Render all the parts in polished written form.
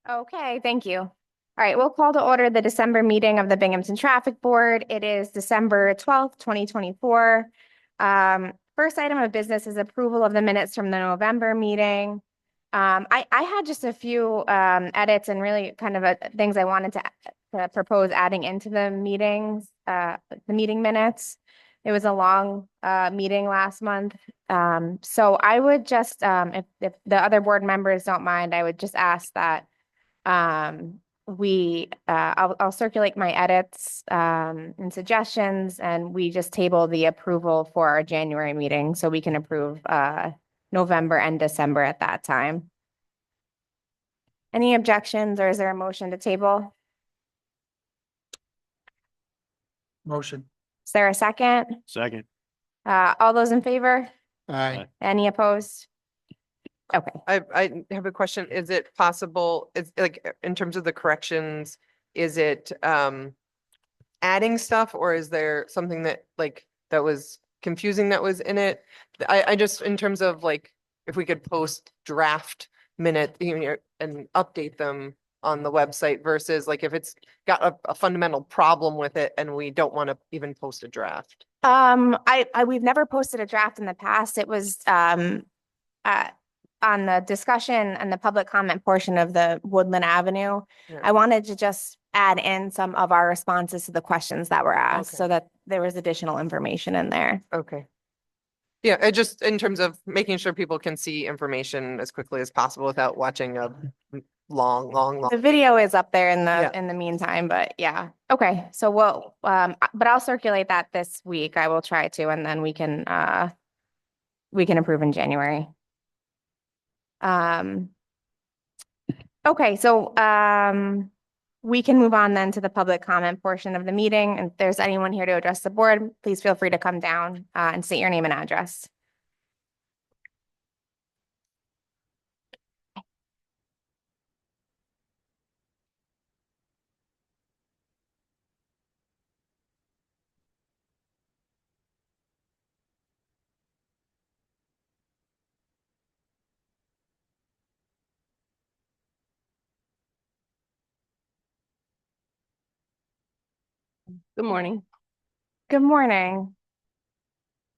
Okay, thank you. All right, we'll call to order the December meeting of the Binghamton Traffic Board. It is December 12th, 2024. First item of business is approval of the minutes from the November meeting. I had just a few edits and really kind of things I wanted to propose adding into the meetings, the meeting minutes. It was a long meeting last month. So I would just, if the other board members don't mind, I would just ask that I'll circulate my edits and suggestions, and we just table the approval for our January meeting so we can approve November and December at that time. Any objections, or is there a motion to table? Motion. Is there a second? Second. All those in favor? Aye. Any opposed? Okay. I have a question. Is it possible, is like in terms of the corrections, is it adding stuff, or is there something that that was confusing that was in it? I just, in terms of like, if we could post draft minute, and update them on the website versus like if it's got a fundamental problem with it and we don't want to even post a draft. We've never posted a draft in the past. It was on the discussion and the public comment portion of the Woodland Avenue. Yeah. I wanted to just add in some of our responses to the questions that were asked so that there was additional information in there. Okay. Yeah, it just in terms of making sure people can see information as quickly as possible without watching a long. The video is up there in the Yeah. in the meantime, but yeah. Okay, so we'll but I'll circulate that this week. I will try to, and then we can approve in January. Okay, so we can move on then to the public comment portion of the meeting. And if there's anyone here to address the board, please feel free to come down and state your name and address. Good morning. Good morning.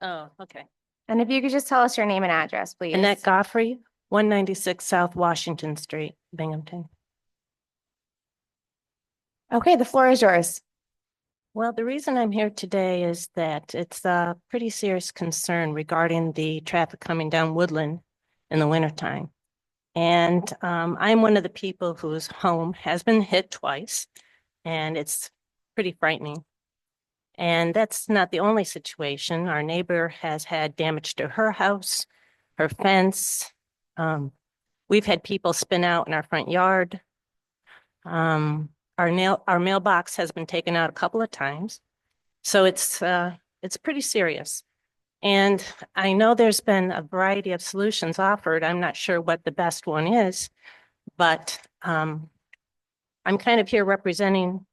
Oh, okay. And if you could just tell us your name and address, please. Annette Godfrey, 196 South Washington Street, Binghamton. Okay, the floor is yours. Well, the reason I'm here today is that it's a pretty serious concern regarding the traffic coming down Woodland in the wintertime. And I'm one of the people whose home has been hit twice, and it's pretty frightening. And that's not the only situation. Our neighbor has had damage to her house, her fence. We've had people spin out in our front yard. Our mailbox has been taken out a couple of times. So it's pretty serious. And I know there's been a variety of solutions offered. I'm not sure what the best one is, but I'm kind of here representing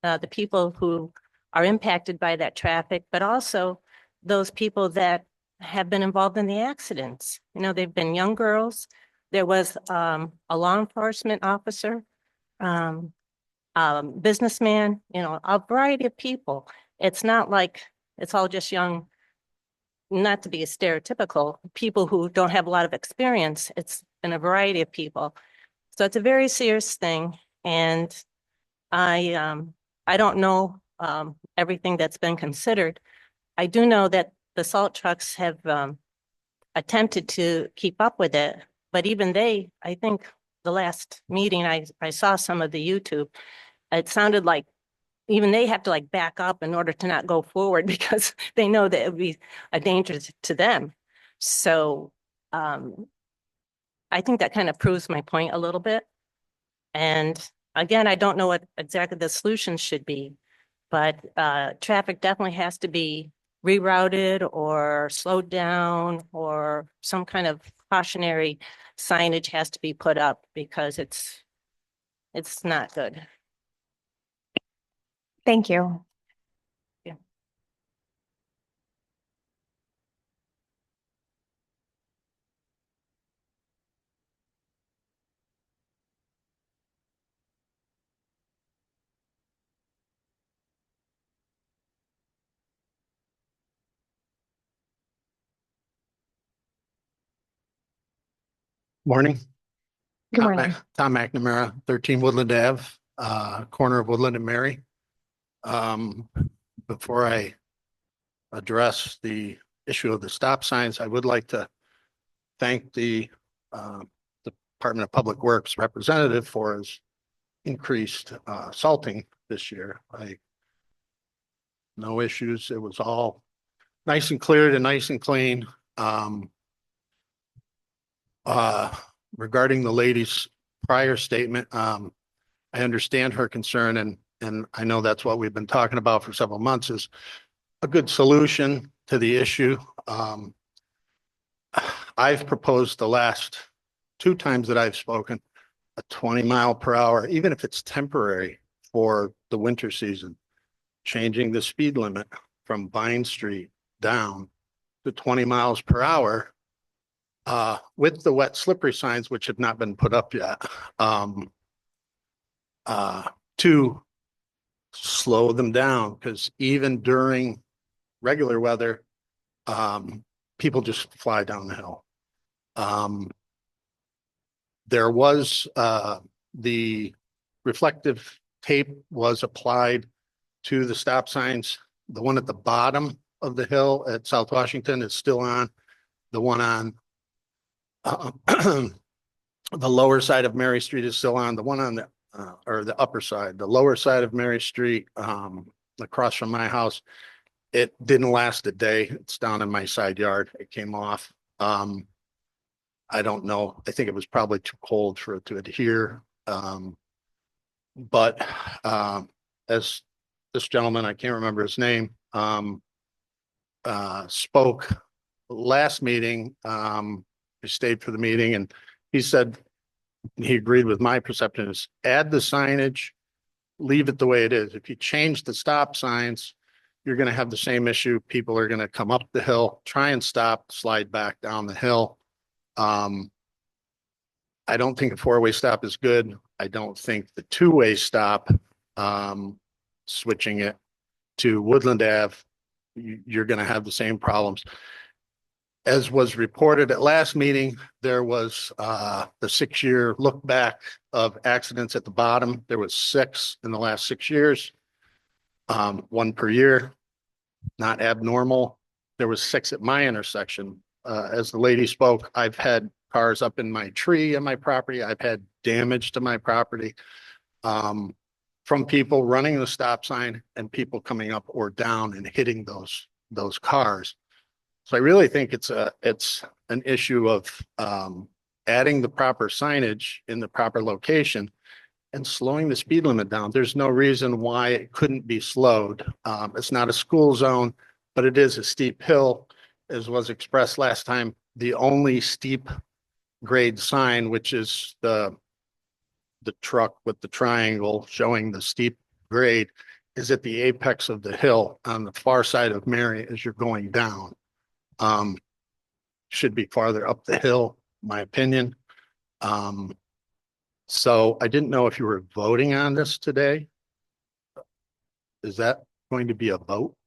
the people who are impacted by that traffic, but also those people that have been involved in the accidents. You know, they've been young girls. There was a law enforcement officer, businessman, you know, a variety of people. It's not like it's all just young, not to be stereotypical, people who don't have a lot of experience. It's been a variety of people. So it's a very serious thing. And I don't know everything that's been considered. I do know that the salt trucks have attempted to keep up with it, but even they, I think the last meeting I saw some of the YouTube, it sounded like even they have to like back up in order to not go forward because they know that it would be a danger to them. So I think that kind of proves my point a little bit. And again, I don't know what exactly the solution should be, but traffic definitely has to be rerouted or slowed down, or some kind of cautionary signage has to be put up because it's not good. Thank you. Yeah. Morning. Good morning. Tom McNamara, 13 Woodland Ave, corner of Woodland and Mary. Before I address the issue of the stop signs, I would like to thank the Department of Public Works representative for his increased salting this year. No issues. It was all nice and cleared and nice and clean. Regarding the lady's prior statement, I understand her concern, and I know that's what we've been talking about for several months, is a good solution to the issue. I've proposed the last 2 times that I've spoken, a 20-mile-per-hour, even if it's temporary for the winter season, changing the speed limit from Vine Street down to 20 miles per hour. With the wet slippery signs, which have not been put up yet, to slow them down, because even during regular weather, people just fly down the hill. There was the reflective tape was applied to the stop signs. The one at the bottom of the hill at South Washington is still on. The one on the lower side of Mary Street is still on. The one on the or the upper side, the lower side of Mary Street, across from my house, it didn't last a day. It's down in my side yard. It came off. I don't know. I think it was probably too cold for it to adhere. But as this gentleman, I can't remember his name, spoke last meeting, he stayed for the meeting, and he said he agreed with my perception, is add the signage, leave it the way it is. If you change the stop signs, you're going to have the same issue. People are going to come up the hill, try and stop, slide back down the hill. I don't think a 4-way stop is good. I don't think the 2-way stop, switching it to Woodland Ave, you're going to have the same problems. As was reported at last meeting, there was the 6-year look back of accidents at the bottom. There was 6 in the last 6 years, 1 per year, not abnormal. There was 6 at my intersection. As the lady spoke, I've had cars up in my tree on my property. I've had damage to my property from people running the stop sign and people coming up or down and hitting those cars. So I really think it's an issue of adding the proper signage in the proper location and slowing the speed limit down. There's no reason why it couldn't be slowed. It's not a school zone, but it is a steep hill, as was expressed last time. The only steep grade sign, which is the truck with the triangle showing the steep grade, is at the apex of the hill on the far side of Mary as you're going down. Should be farther up the hill, my opinion. So I didn't know if you were voting on this today. Is that going to be a vote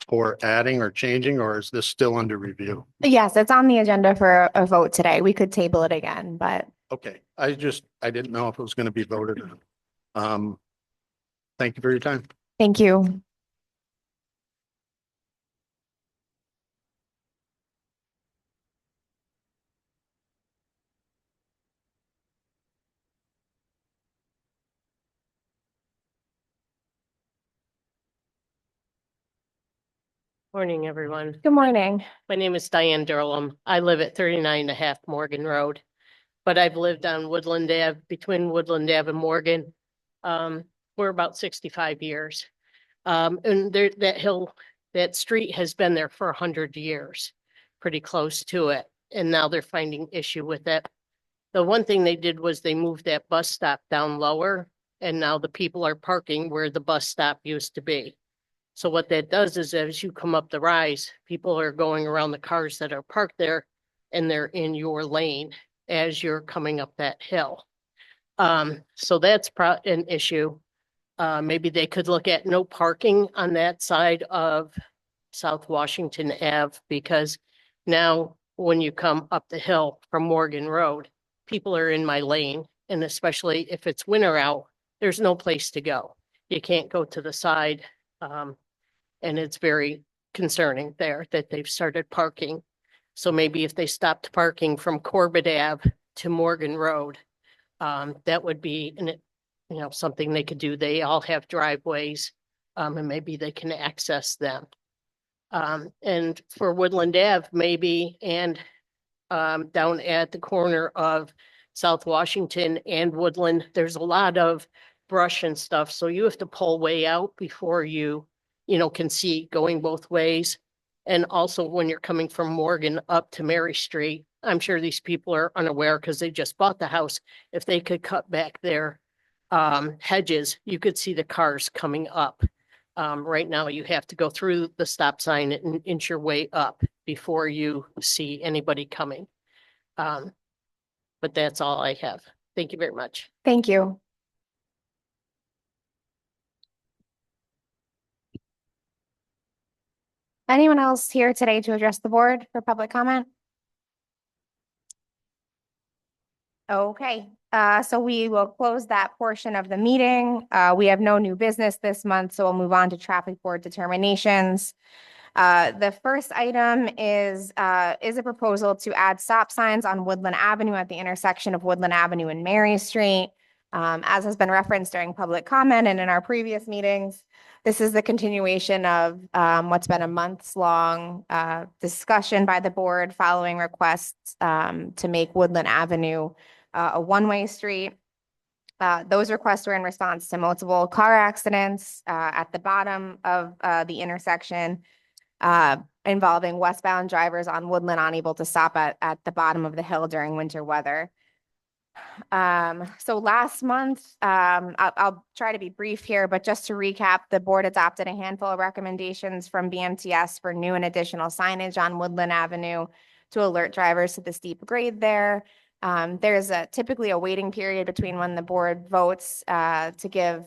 for adding or changing, or is this still under review? Yes, it's on the agenda for a vote today. We could table it again, but Okay, I didn't know if it was going to be voted on. Thank you for your time. thank you. Morning, everyone. Good morning. My name is Diane Durham. I live at 39.5 Morgan Road, but I've lived on Woodland Ave, between Woodland Ave and Morgan, for about 65 years. And there, that hill, that street has been there for 100 years, pretty close to it. And now they're finding issue with it. The one thing they did was they moved that bus stop down lower, and now the people are parking where the bus stop used to be. So what that does is as you come up the rise, people are going around the cars that are parked there, and they're in your lane as you're coming up that hill. So that's an issue. Maybe they could look at no parking on that side of South Washington Ave, because now when you come up the hill from Morgan Road, people are in my lane. And especially if it's winter out, there's no place to go. You can't go to the side. And it's very concerning there that they've started parking. So maybe if they stopped parking from Corbett Ave to Morgan Road, that would be, something they could do. They all have driveways, and maybe they can access them. And for Woodland Ave, maybe, and down at the corner of South Washington and Woodland, there's a lot of brush and stuff. So you have to pull way out before you can see going both ways. And also when you're coming from Morgan up to Mary Street, I'm sure these people are unaware because they just bought the house. If they could cut back their hedges, you could see the cars coming up. Right now, you have to go through the stop sign and inch your way up before you see anybody coming. But that's all I have. Thank you very much. Thank you. Anyone else here today to address the board for public comment? Okay, so we will close that portion of the meeting. We have no new business this month, so we'll move on to traffic board determinations. The first item is a proposal to add stop signs on Woodland Avenue at the intersection of Woodland Avenue and Mary Street. As has been referenced during public comment and in our previous meetings, this is the continuation of what's been a months-long discussion by the board following requests to make Woodland Avenue a one-way street. Those requests were in response to multiple car accidents at the bottom of the intersection involving westbound drivers on Woodland unable to stop at the bottom of the hill during winter weather. So last month, I'll try to be brief here, but just to recap, the board adopted a handful of recommendations from BMTS for new and additional signage on Woodland Avenue to alert drivers to the steep grade there. There's typically a waiting period between when the board votes to give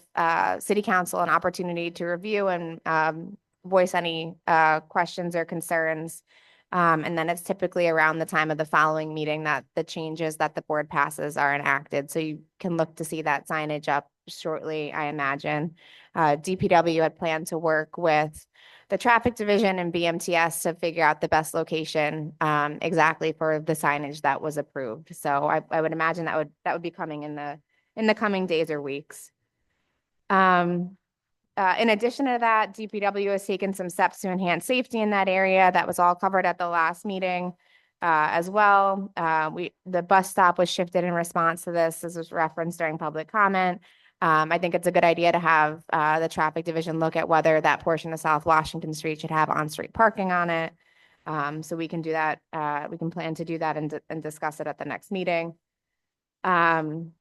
city council an opportunity to review and voice any questions or concerns. And then it's typically around the time of the following meeting that the changes that the board passes are enacted. So you can look to see that signage up shortly, I imagine. DPW had planned to work with the traffic division and BMTS to figure out the best location exactly for the signage that was approved. So I would imagine that would be coming in the coming days or weeks. In addition to that, DPW has taken some steps to enhance safety in that area. That was all covered at the last meeting as well. The bus stop was shifted in response to this. This was referenced during public comment. I think it's a good idea to have the traffic division look at whether that portion of South Washington Street should have on-street parking on it. So we can do that. We can plan to do that and discuss it at the next meeting. Adding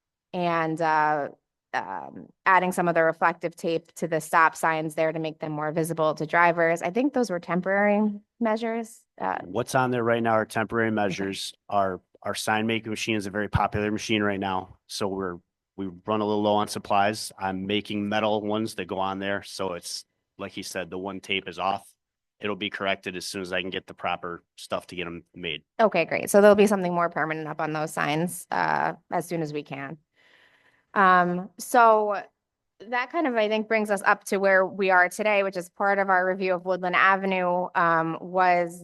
some of the reflective tape to the stop signs there to make them more visible to drivers. I think those were temporary measures. What's on there right now are temporary measures. Our sign making machine is a very popular machine right now. So we run a little low on supplies. I'm making metal ones that go on there. So it's like he said, the one tape is off. It'll be corrected as soon as I can get the proper stuff to get them made. Okay, great. So there'll be something more permanent up on those signs as soon as we can. So that kind of, I think, brings us up to where we are today, which is part of our review of Woodland Avenue, was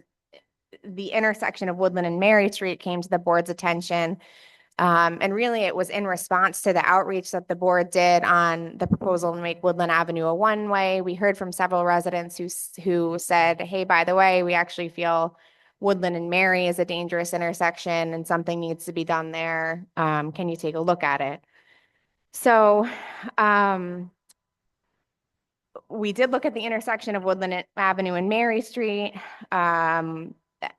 the intersection of Woodland and Mary Street came to the board's attention. And really it was in response to the outreach that the board did on the proposal to make Woodland Avenue a one-way. We heard from several residents who said, hey, by the way, we actually feel Woodland and Mary is a dangerous intersection and something needs to be done there. Can you take a look at it? So we did look at the intersection of Woodland Avenue and Mary Street. As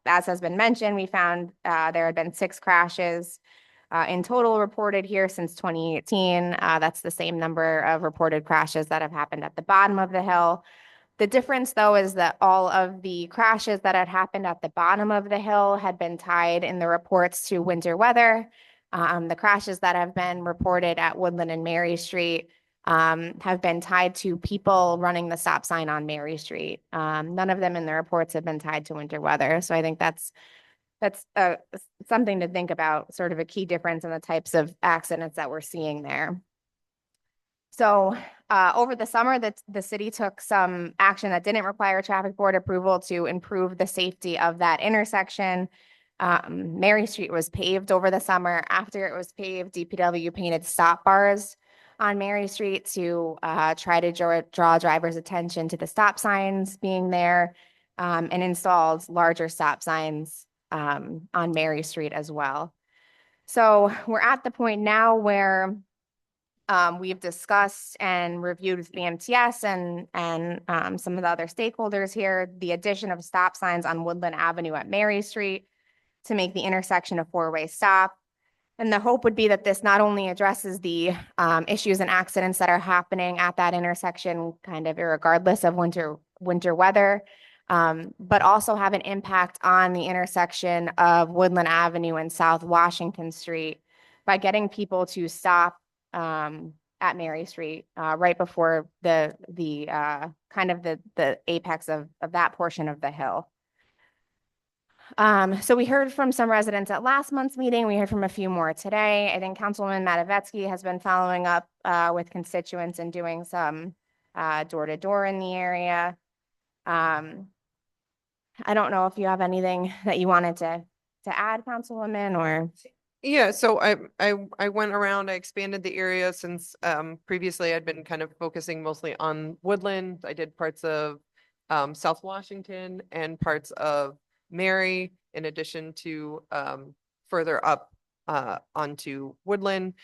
has been mentioned, we found there had been 6 crashes in total reported here since 2018. That's the same number of reported crashes that have happened at the bottom of the hill. The difference, though, is that all of the crashes that had happened at the bottom of the hill had been tied in the reports to winter weather. The crashes that have been reported at Woodland and Mary Street have been tied to people running the stop sign on Mary Street. None of them in the reports have been tied to winter weather. So I think that's that's something to think about, sort of a key difference in the types of accidents that we're seeing there. So over the summer, the city took some action that didn't require traffic board approval to improve the safety of that intersection. Mary Street was paved over the summer. After it was paved, DPW painted stop bars on Mary Street to try to draw drivers' attention to the stop signs being there, and installed larger stop signs on Mary Street as well. So we're at the point now where we've discussed and reviewed with BMTS and some of the other stakeholders here, the addition of stop signs on Woodland Avenue at Mary Street to make the intersection a four-way stop. And the hope would be that this not only addresses the issues and accidents that are happening at that intersection, kind of regardless of winter weather, but also have an impact on the intersection of Woodland Avenue and South Washington Street by getting people to stop at Mary Street right before the kind of the apex of that portion of the hill. So we heard from some residents at last month's meeting. We heard from a few more today. I think Councilwoman Matavetsky has been following up with constituents and doing some door-to-door in the area. I don't know if you have anything that you wanted to add, Councilwoman, or. Yeah, so I went around, I expanded the area since previously I'd been kind of focusing mostly on Woodland. I did parts of South Washington and parts of Mary, in addition to further up onto Woodland.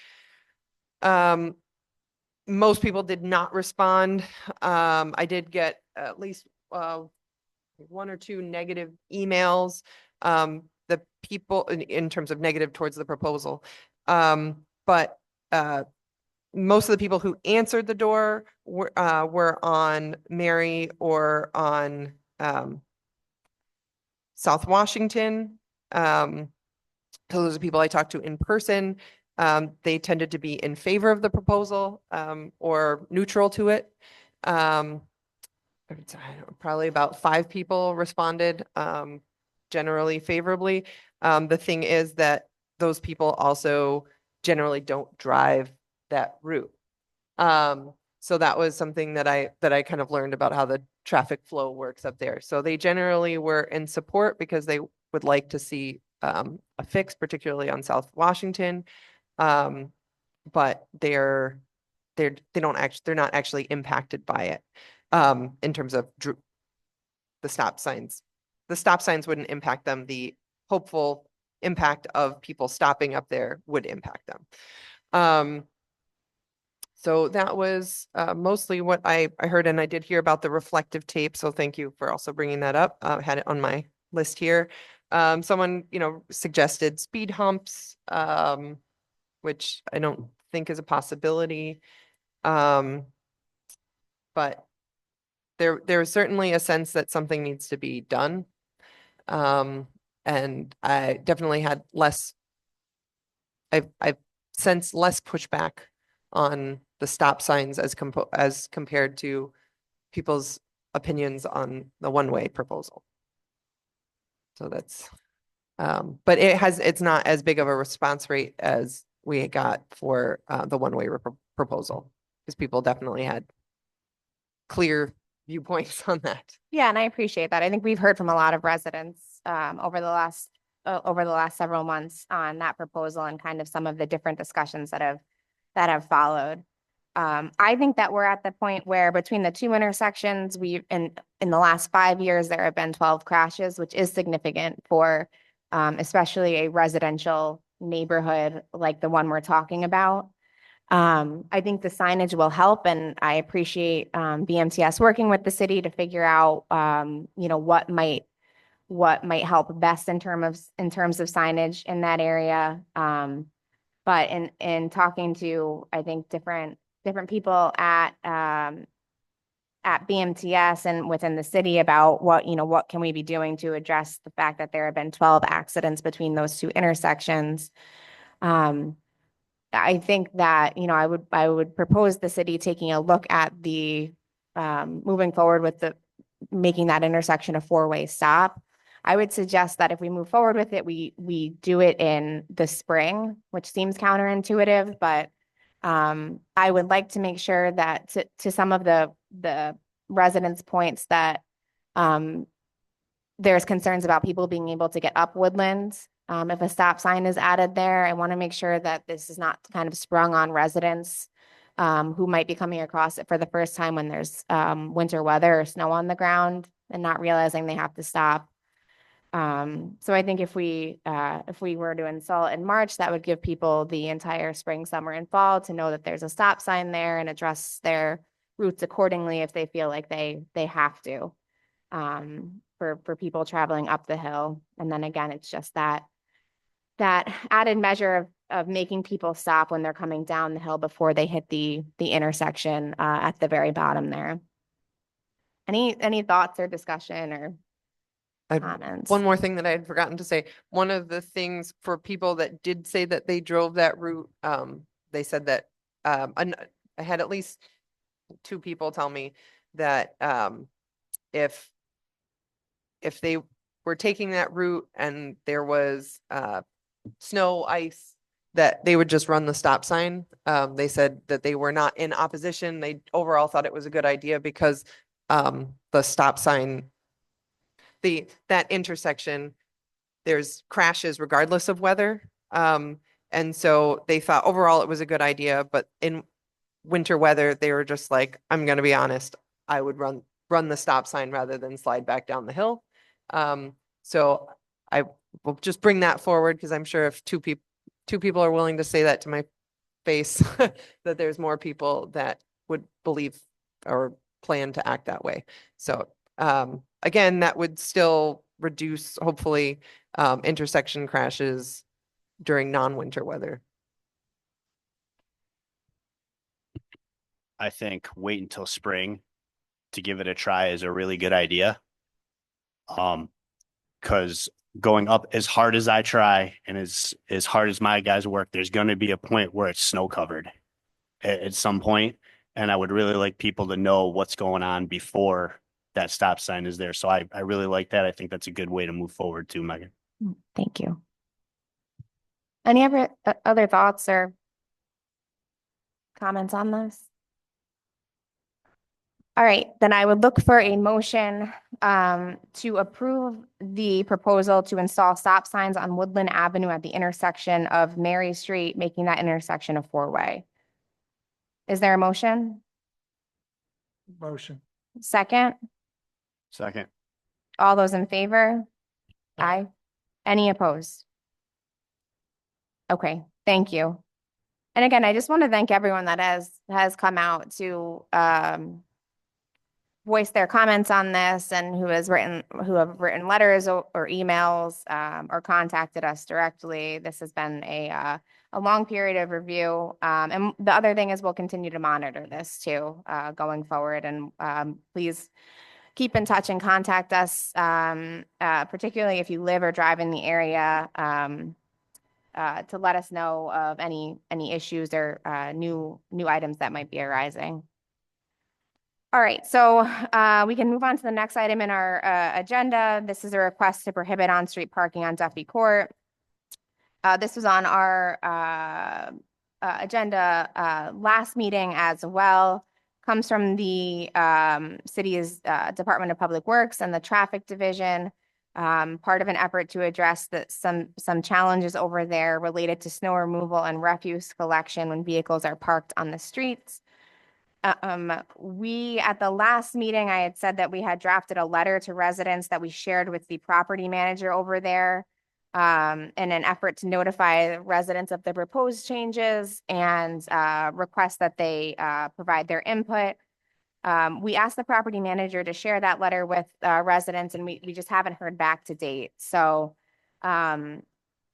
Most people did not respond. I did get at least one or two negative emails. The people in terms of negative towards the proposal. But most of the people who answered the door were on Mary or on South Washington. So those are people I talked to in person. They tended to be in favor of the proposal or neutral to it. Probably about 5 people responded generally favorably. The thing is that those people also generally don't drive that route. So that was something that I kind of learned about how the traffic flow works up there. So they generally were in support because they would like to see a fix, particularly on South Washington. But they're not actually impacted by it in terms of the stop signs. The stop signs wouldn't impact them. The hopeful impact of people stopping up there would impact them. So that was mostly what I heard, and I did hear about the reflective tape. So thank you for also bringing that up. I had it on my list here. Someone, suggested speed humps, which I don't think is a possibility. But there is certainly a sense that something needs to be done. And I definitely had I've sensed less pushback on the stop signs as compared to people's opinions on the one-way proposal. So that's, but it's not as big of a response rate as we got for the one-way proposal, because people definitely had clear viewpoints on that. Yeah, and I appreciate that. I think we've heard from a lot of residents over the last several months on that proposal and kind of some of the different discussions that have followed. I think that we're at the point where between the two intersections, in the last 5 years, there have been 12 crashes, which is significant for especially a residential neighborhood like the one we're talking about. I think the signage will help, and I appreciate BMTS working with the city to figure out what might help best in terms of signage in that area. But in talking to, I think, different people at BMTS and within the city about what can we be doing to address the fact that there have been 12 accidents between those two intersections. I think that, I would propose the city taking a look at the moving forward with making that intersection a four-way stop. I would suggest that if we move forward with it, we do it in the spring, which seems counterintuitive, but I would like to make sure that to some of the residents' points that there's concerns about people being able to get up Woodlands. If a stop sign is added there, I want to make sure that this is not kind of sprung on residents who might be coming across it for the first time when there's winter weather or snow on the ground and not realizing they have to stop. So I think if we were to install it in March, that would give people the entire spring, summer, and fall to know that there's a stop sign there and address their routes accordingly if they feel like they have to. For people traveling up the hill. And then again, it's just that added measure of making people stop when they're coming down the hill before they hit the intersection at the very bottom there. Any thoughts or discussion or comments? One more thing that I had forgotten to say. One of the things for people that did say that they drove that route, they said that I had at least 2 people tell me that if they were taking that route and there was snow, ice, that they would just run the stop sign. They said that they were not in opposition. They overall thought it was a good idea because the stop sign, that intersection, there's crashes regardless of weather. And so they thought overall it was a good idea, but in winter weather, they were just like, I'm going to be honest, I would run the stop sign rather than slide back down the hill. So I will just bring that forward because I'm sure if two people are willing to say that to my face, that there's more people that would believe or plan to act that way. So again, that would still reduce, hopefully, intersection crashes during non-winter weather. I think wait until spring to give it a try is a really good idea. Because going up as hard as I try and as hard as my guys work, there's going to be a point where it's snow covered at some point. And I would really like people to know what's going on before that stop sign is there. So I really like that. I think that's a good way to move forward too, Megan. Thank you. Any other thoughts or comments on this? All right, then I would look for a motion to approve the proposal to install stop signs on Woodland Avenue at the intersection of Mary Street, making that intersection a 4-way. Is there a motion? Motion. Second? Second. All those in favor? Aye. Any opposed? Okay, thank you. And again, I just want to thank everyone that has come out to voice their comments on this and who have written letters or emails or contacted us directly. This has been a long period of review. And the other thing is we'll continue to monitor this too going forward. And please keep in touch and contact us, particularly if you live or drive in the area, to let us know of any issues or new items that might be arising. All right, so we can move on to the next item in our agenda. This is a request to prohibit on-street parking on Duffy Court. This was on our agenda last meeting as well. Comes from the city's Department of Public Works and the Traffic Division. Part of an effort to address some challenges over there related to snow removal and refuse collection when vehicles are parked on the streets. We, at the last meeting, I had said that we had drafted a letter to residents that we shared with the property manager over there in an effort to notify residents of the proposed changes and request that they provide their input. We asked the property manager to share that letter with residents, and we just haven't heard back to date. So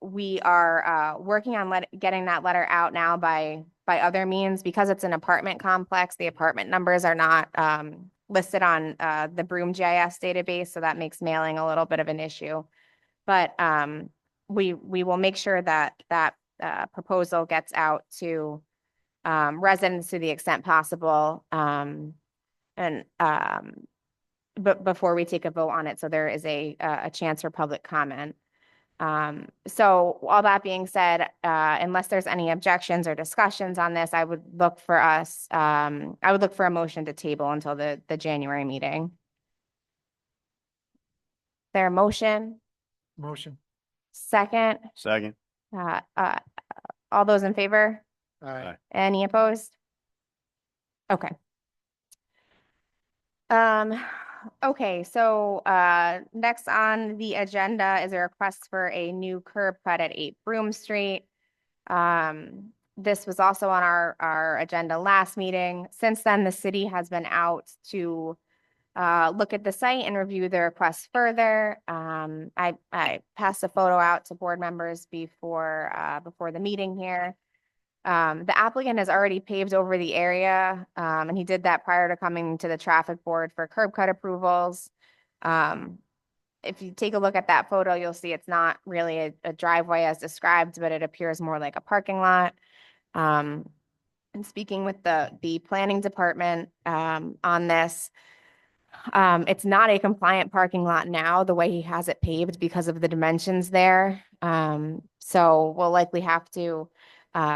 we are working on getting that letter out now by other means. Because it's an apartment complex, the apartment numbers are not listed on the Broome GIS database, so that makes mailing a little bit of an issue. But we will make sure that proposal gets out to residents to the extent possible. And but before we take a vote on it, so there is a chance for public comment. So all that being said, unless there's any objections or discussions on this, I would look for a motion to table until the January meeting. There a motion? Motion. Second, Second. all those in favor? Aye. Any opposed? Okay. Okay, so next on the agenda is a request for a new curb cut at 8 Broome Street. This was also on our agenda last meeting. Since then, the city has been out to look at the site and review the request further. I passed a photo out to board members before the meeting here. The applicant has already paved over the area, and he did that prior to coming to the traffic board for curb cut approvals. If you take a look at that photo, you'll see it's not really a driveway as described, but it appears more like a parking lot. And speaking with the planning department on this, it's not a compliant parking lot now, the way he has it paved because of the dimensions there. So we'll likely have to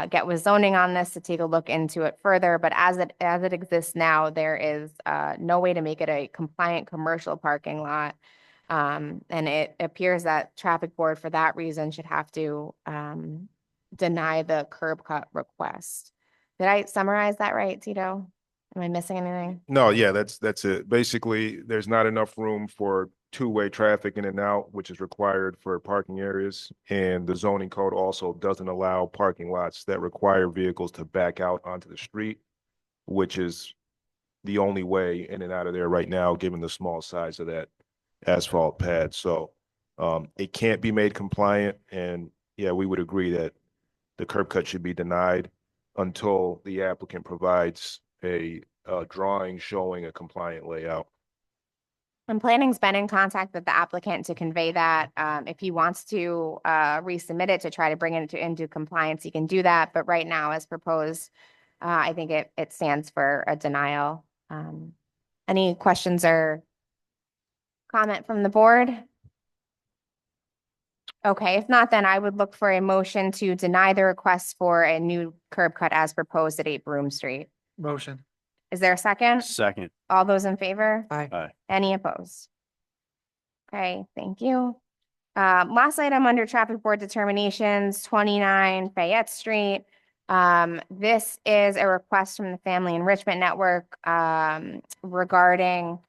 get with zoning on this to take a look into it further, but as it exists now, there is no way to make it a compliant commercial parking lot. And it appears that traffic board for that reason should have to deny the curb cut request. Did I summarize that right, Tito? Am I missing anything? No, yeah, that's it. Basically, there's not enough room for two-way traffic in and out, which is required for parking areas. And the zoning code also doesn't allow parking lots that require vehicles to back out onto the street, which is the only way in and out of there right now, given the small size of that asphalt pad. So it can't be made compliant. And yeah, we would agree that the curb cut should be denied until the applicant provides a drawing showing a compliant layout. And planning's been in contact with the applicant to convey that. If he wants to resubmit it to try to bring it into compliance, he can do that. But right now, as proposed, I think it stands for a denial. Any questions or comment from the board? Okay, if not, then I would look for a motion to deny the request for a new curb cut as proposed at 8 Broome Street. Motion. Is there a second? Second. All those in favor? Aye. Aye. Any opposed? Okay, thank you. Last item under traffic board determinations, 29 Fayette Street. This is a request from the Family Enrichment Network regarding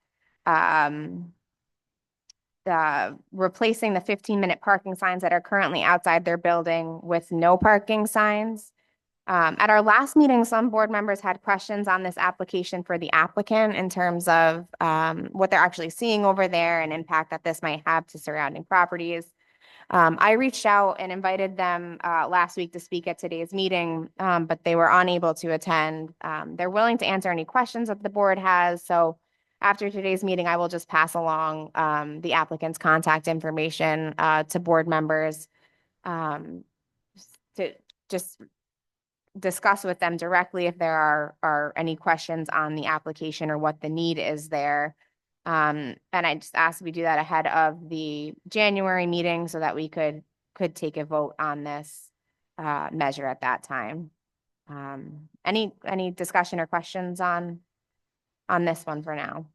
replacing the 15-minute parking signs that are currently outside their building with no parking signs. At our last meeting, some board members had questions on this application for the applicant in terms of what they're actually seeing over there and impact that this might have to surrounding properties. I reached out and invited them last week to speak at today's meeting, but they were unable to attend. They're willing to answer any questions that the board has. So after today's meeting, I will just pass along the applicant's contact information to board members to just discuss with them directly if there are any questions on the application or what the need is there. And I just asked we do that ahead of the January meeting so that we could take a vote on this measure at that time. Any discussion or questions on this one for now?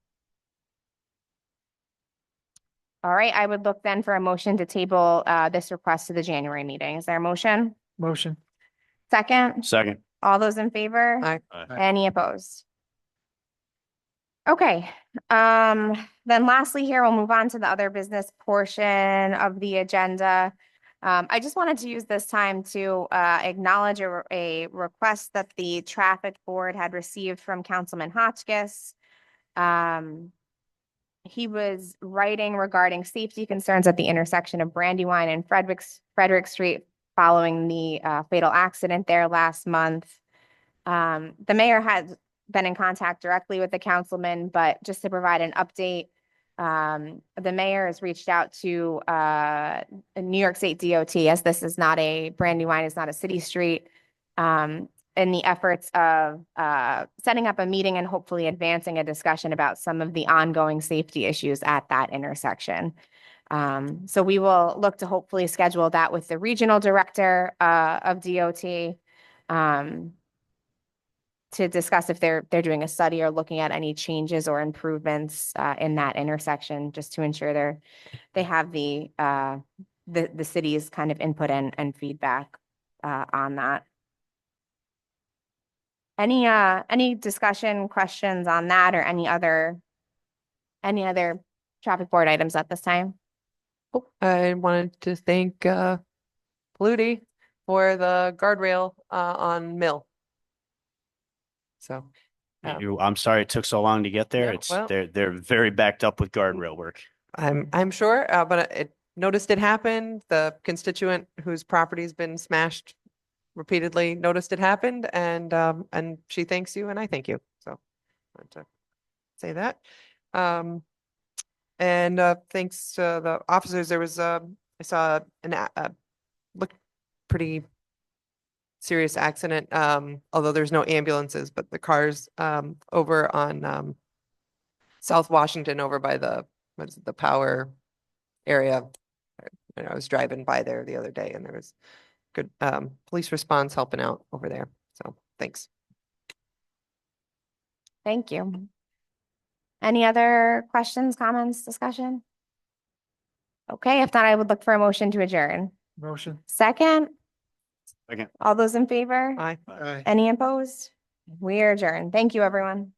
All right, I would look then for a motion to table this request to the January meeting. Is there a motion? Motion. Second? Second. All those in favor? Aye. Any opposed? Okay, then lastly here, we'll move on to the other business portion of the agenda. I just wanted to use this time to acknowledge a request that the traffic board had received from Councilman Hotchkiss. He was writing regarding safety concerns at the intersection of Brandywine and Frederick Street following the fatal accident there last month. The mayor had been in contact directly with the councilman, but just to provide an update, the mayor has reached out to New York State DOT, as this is not Brandywine is not a city street. in the efforts of setting up a meeting and hopefully advancing a discussion about some of the ongoing safety issues at that intersection. So we will look to hopefully schedule that with the regional director of DOT to discuss if they're doing a study or looking at any changes or improvements in that intersection, just to ensure they have the city's kind of input and feedback on that. Any discussion, questions on that, or any other traffic board items at this time? I wanted to thank Polluti for the guardrail on Mill. So I'm sorry it took so long to get there. Yeah, It's well- they're very backed up with guardrail work. I'm sure, but it noticed it happened. The constituent whose property's been smashed repeatedly noticed it happened, and she thanks you, and I thank you. So I wanted to say that. And thanks to the officers. There was I saw a looked pretty serious accident. Although there's no ambulances, but the cars over on South Washington, over by the power area. And I was driving by there the other day, and there was good police response helping out over there. So thanks. Thank you. Any other questions, comments, discussion? Okay, if not, I would look for a motion to adjourn. Motion. Second? Second. All those in favor? Bye. Aye. Any opposed? We are adjourned. Thank you, everyone.